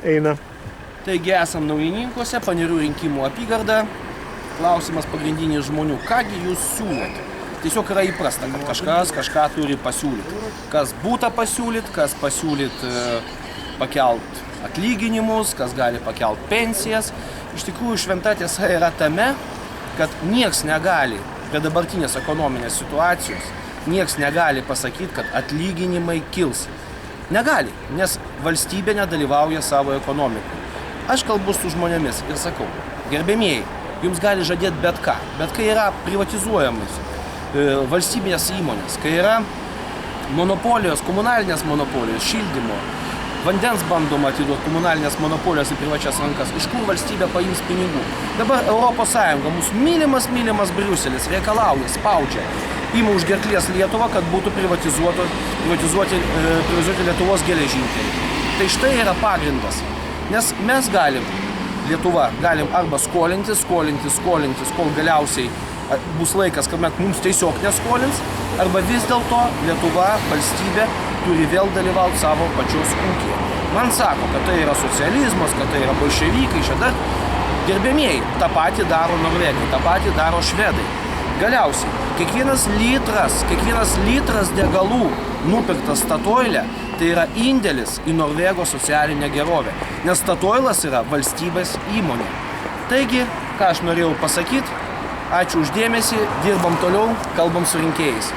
eina. Taigi esam Naujininkuose, Panerių rinkimų apygarda. Klausimas pagrindinis žmonių, kągi jūs siūlot? Tiesiog yra įprasta, kad kažkas kažką turi pasiūlyti. Kas būta pasiūlyti, kas pasiūlyti pakelt atlyginimus, kas gali pakelt pensijas. Iš tikrųjų, šventa tiesa yra tame, kad nieks negali prie dabartinės ekonominės situacijos, nieks negali pasakyti, kad atlyginimai kils. Negali, nes valstybė nedalyvauja savo ekonomikoje. Aš kalbu su žmonėmis ir sakau, gerbėmieji, jums gali žadėti bet ką, bet kai yra privatizuojamas valstybinės įmonės, kai yra monopolijos, komunalinės monopolijos, šildymo, vandens bandoma atiduoti komunalinės monopolijos į privačias rankas, iš kur valstybė paims pinigų. Dabar ES, mūsų mylimas Briuselis, reikalauja, spaudžia, ima už gerklės Lietuvą, kad būtų privatizuoti Lietuvos geležinkeliai. Tai štai yra pagrindas, nes mes Lietuva galim arba skolintis, kol galiausiai bus laikas, kad mums tiesiog neskolins, arba vis dėlto Lietuva, valstybė, turi vėl dalyvauti savo pačios ūkyje. Man sako, kad tai yra socializmas, kad tai yra bolševikai, šiandien gerbėmieji, tą patį daro norvegai, tą patį daro švedai. Galiausiai, kiekvienas litras degalų nupirktas Statoile, tai yra indėlis į Norvego socialinę gerovę, nes Statoilas yra valstybės įmonė. Taigi, ką aš norėjau pasakyti, ačiū už dėmesį, dirbam toliau, kalbam su rinkėjais.